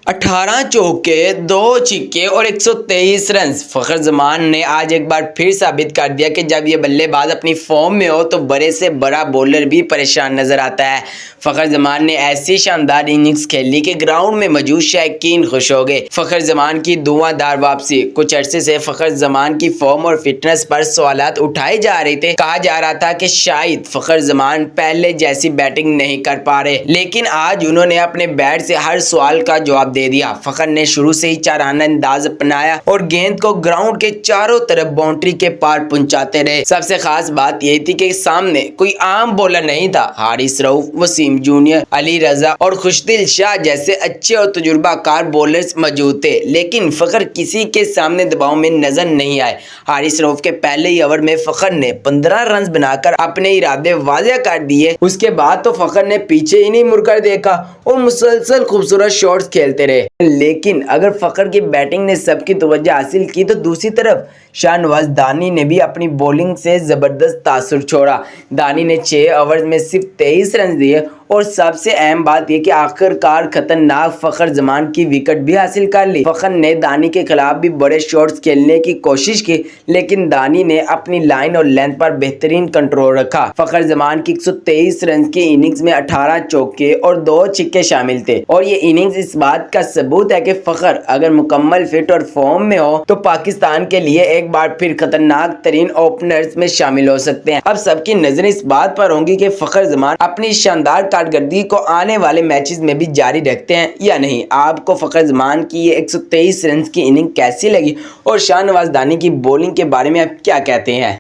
18 चौके, 2 छक्के और 123 रन। फखर जमान ने आज एक बार फिर साबित कर दिया कि जब ये बल्लेबाज अपनी फॉर्म में हो तो बड़े से बड़ा बॉलर भी परेशान नजर आता है। फखर जमान ने ऐसी शानदार इनिंग्स खेली कि ग्राउंड में मौजूद शायकीन खुश हो गए। फखर जमान की धुआंधार वापसी। कुछ अरसे से फखर जमान की फॉर्म और फिटनेस पर सवालात उठाए जा रहे थे। कहा जा रहा था कि शायद फखर जमान पहले जैसी बैटिंग नहीं कर पा रहे, लेकिन आज उन्होंने अपने बैट से हर सवाल का जवाब दे दिया। फखर ने शुरू से ही चाराना अंदाज अपनाया और गेंद को ग्राउंड के चारों तरफ बाउंड्री के पार पहुंचाते रहे। सबसे खास बात यह थी कि सामने कोई आम बॉलर नहीं था। हारिस रऊफ, वसीम जूनियर, अली रजा और खुशदिल शाह जैसे अच्छे और तजुर्बाकार बॉलर्स मौजूद थे, लेकिन फखर किसी के सामने दबाव में नजर नहीं आए। हारिस रऊफ के पहले ही ओवर में फखर ने 15 रन बनाकर अपने इरादे वाज़ेह कर दिए। उसके बाद तो फखर ने पीछे ही नहीं मुड़कर देखा और मुसलसल खूबसूरत शॉट्स खेलते रहे। लेकिन अगर फखर की बैटिंग ने सबकी तवज्जो हासिल की तो दूसरी तरफ शाहनवाज दानी ने भी अपनी बॉलिंग से जबरदस्त तासुर छोड़ा। दानी ने 6 ओवर में सिर्फ 23 रन दिए और सबसे अहम बात यह कि आखिरकार खतरनाक फखर जमान की विकेट भी हासिल कर ली। फखर ने दानी के खिलाफ भी बड़े शॉट्स खेलने की कोशिश की, लेकिन दानी ने अपनी लाइन और लेंथ पर बेहतरीन कंट्रोल रखा। फखर जमान की 123 रन की इनिंग्स में 18 चौके और 2 छक्के शामिल थे और ये इनिंग्स इस बात का सबूत है कि फखर अगर मुकम्मल फिट और फॉर्म में हो तो पाकिस्तान के लिए एक बार फिर खतरनाक तरीन ओपनर्स में शामिल हो सकते हैं। अब सबकी नजरें इस बात पर होंगी कि फखर जमान अपनी शानदार कारकर्दगी को आने वाले मैचेस में भी जारी रखते हैं या नहीं। आपको फखर जमान की ये 123 रन की इनिंग कैसी लगी और शाहनवाज दानी की बॉलिंग के बारे में आप क्या कहते हैं?